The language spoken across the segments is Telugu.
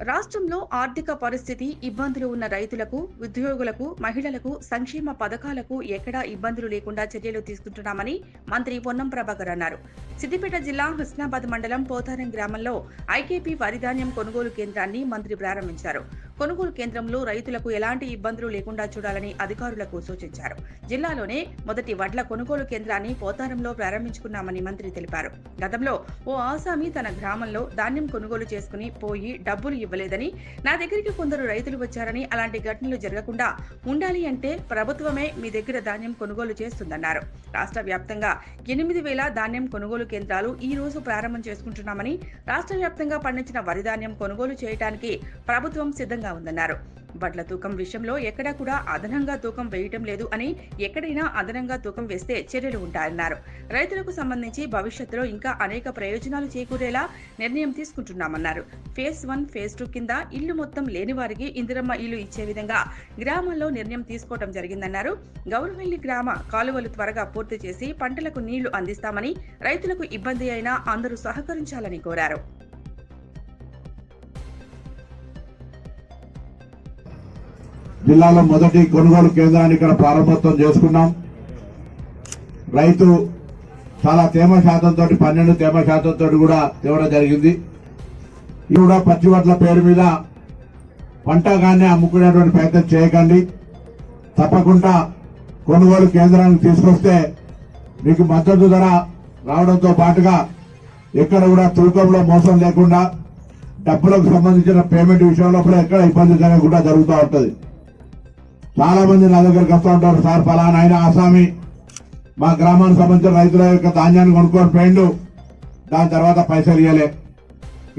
రాష్ట్రంలో ఆర్థిక పరిస్థితి ఇబ్బందులు ఉన్న రైతులకు, ఉద్యోగులకు, మహిళలకు సంక్షేమ పథకాలకు ఎక్కడా ఇబ్బందులు లేకుండా చర్యలు తీసుకుంటున్నామని మంత్రి పొన్నం ప్రభాకర్ అన్నారు. సిద్దిపేట జిల్లా హుస్నాబాద్ మండలం పోతారం గ్రామంలో ఐకేపీ వరిధాన్యం కొనుగోలు కేంద్రాన్ని మంత్రి ప్రారంభించారు. కొనుగోలు కేంద్రంలో రైతులకు ఎలాంటి ఇబ్బందులు లేకుండా చూడాలని అధికారులకు సూచించారు. జిల్లాలోనే మొదటి వడ్ల కొనుగోలు కేంద్రాన్ని పోతారంలో ప్రారంభించుకున్నామని మంత్రి తెలిపారు. గతంలో ఓ ఆసామి తన గ్రామంలో ధాన్యం కొనుగోలు చేసుకుని పోయి డబ్బులు ఇవ్వలేదని, నా దగ్గరికి కొందరు రైతులు వచ్చారని, అలాంటి ఘటనలు జరగకుండా ఉండాలి అంటే ప్రభుత్వమే మీ దగ్గర ధాన్యం కొనుగోలు చేస్తుందన్నారు. రాష్ట్ర వ్యాప్తంగా 8,000 ధాన్యం కొనుగోలు కేంద్రాలు ఈ రోజు ప్రారంభం చేసుకుంటున్నామని, రాష్ట్ర వ్యాప్తంగా పండించిన వరి ధాన్యం కొనుగోలు చేయడానికి ప్రభుత్వం సిద్ధంగా ఉందన్నారు. వడ్ల తూకం విషయంలో ఎక్కడా కూడా అదనంగా తూకం వేయటం లేదు అని, ఎక్కడైనా అదనంగా తూకం వేస్తే చర్యలు ఉంటాయన్నారు. రైతులకు సంబంధించి భవిష్యత్తులో ఇంకా అనేక ప్రయోజనాలు చేకూరేలా నిర్ణయం తీసుకుంటున్నామన్నారు. ఫేజ్ 1, ఫేజ్ 2 కింద ఇల్లు మొత్తం లేని వారికి ఇందిరమ్మ ఇల్లు ఇచ్చే విధంగా గ్రామాల్లో నిర్ణయం తీసుకోవడం జరిగిందన్నారు. గౌరవెల్లి గ్రామ కాలువలు త్వరగా పూర్తి చేసి పంటలకు నీళ్లు అందిస్తామని, రైతులకు ఇబ్బంది అయినా అందరూ సహకరించాలని కోరారు. జిల్లాలో మొదటి కొనుగోలు కేంద్రాన్ని ఇక్కడ ప్రారంభోత్సవం చేసుకున్నాం. రైతు చాలా తేమ శాతంతో 12 తేమ శాతంతో కూడా తేవడం జరిగింది. ఇది కూడా పచ్చి వడ్ల పేరు మీద పంటగానే అమ్ముకునేటువంటి ప్రయత్నం చేయకండి. తప్పకుండా కొనుగోలు కేంద్రానికి తీసుకొస్తే మీకు మద్దతు ధర రావడంతో పాటుగా ఎక్కడ కూడా తూకంలో మోసం లేకుండా, డబ్బులకు సంబంధించిన పేమెంట్ విషయంలో కూడా ఎక్కడ ఇబ్బంది జరగకుండా జరుగుతూ ఉంటుంది. చాలా మంది నా దగ్గరకు వస్తూ ఉంటారు, సార్ ఫలానా ఆయన ఆసామి మా గ్రామానికి సంబంధించిన రైతుల యొక్క ధాన్యాన్ని కొనుక్కొని పోయిండు, దాని తర్వాత పైసలు ఇవ్వలే.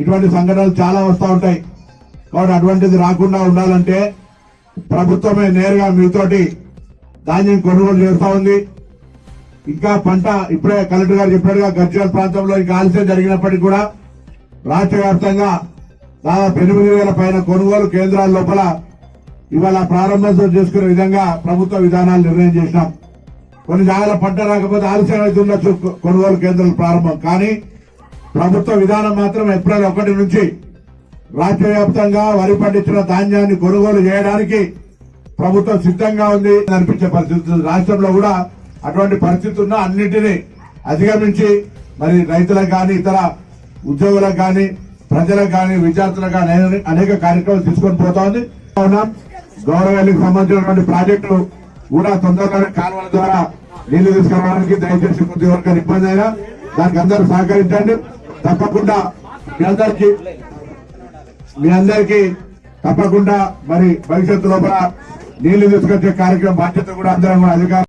ఇటువంటి సంఘటనలు చాలా వస్తూ ఉంటాయి. కాబట్టి అటువంటిది రాకుండా ఉండాలంటే ప్రభుత్వమే నేరుగా మీతోటి ధాన్యం కొనుగోలు చేస్తూ ఉంది. ఇంకా పంట ఇప్పుడే కలెక్టర్ గారు చెప్పినట్టుగా గజ్వేల్ ప్రాంతంలో ఇంకా ఆలస్యం జరిగినప్పటికీ కూడా రాష్ట్ర వ్యాప్తంగా దాదాపు 8,000 పైన కొనుగోలు కేంద్రాల లోపల ఇవాళ ప్రారంభోత్సవం చేసుకునే విధంగా ప్రభుత్వ విధానాలు నిర్ణయం చేసినాం. కొన్ని జాగాల పంట రాకపోతే ఆలస్యం అయితే ఉండొచ్చు కొనుగోలు కేంద్రాలు ప్రారంభం, కానీ ప్రభుత్వ విధానం మాత్రం ఏప్రిల్ 1 నుంచి రాష్ట్ర వ్యాప్తంగా వరి పండించిన ధాన్యాన్ని కొనుగోలు చేయడానికి ప్రభుత్వం సిద్ధంగా ఉంది అనిపించే పరిస్థితి. రాష్ట్రంలో కూడా అటువంటి పరిస్థితి ఉన్నా అన్నింటినీ అధిగమించి మరి రైతులకు కానీ, ఇతర ఉద్యోగులకు కానీ, ప్రజలకు కానీ, విద్యార్థులకు కానీ అనేక కార్యక్రమాలు తీసుకొని పోతా ఉంది. గౌరవానికి సంబంధించినటువంటి ప్రాజెక్టులు కూడా తొందరగానే కాలువల ద్వారా నీళ్లు తీసుకురావడానికి దయచేసి కొద్ది వరకు ఇబ్బంది అయినా దానికి అందరూ సహకరించండి. తప్పకుండా మీ అందరికీ తప్పకుండా మరి భవిష్యత్తు లోపల నీళ్లు తీసుకొచ్చే కార్యక్రమం బాధ్యత కూడా అందరం అధికారులు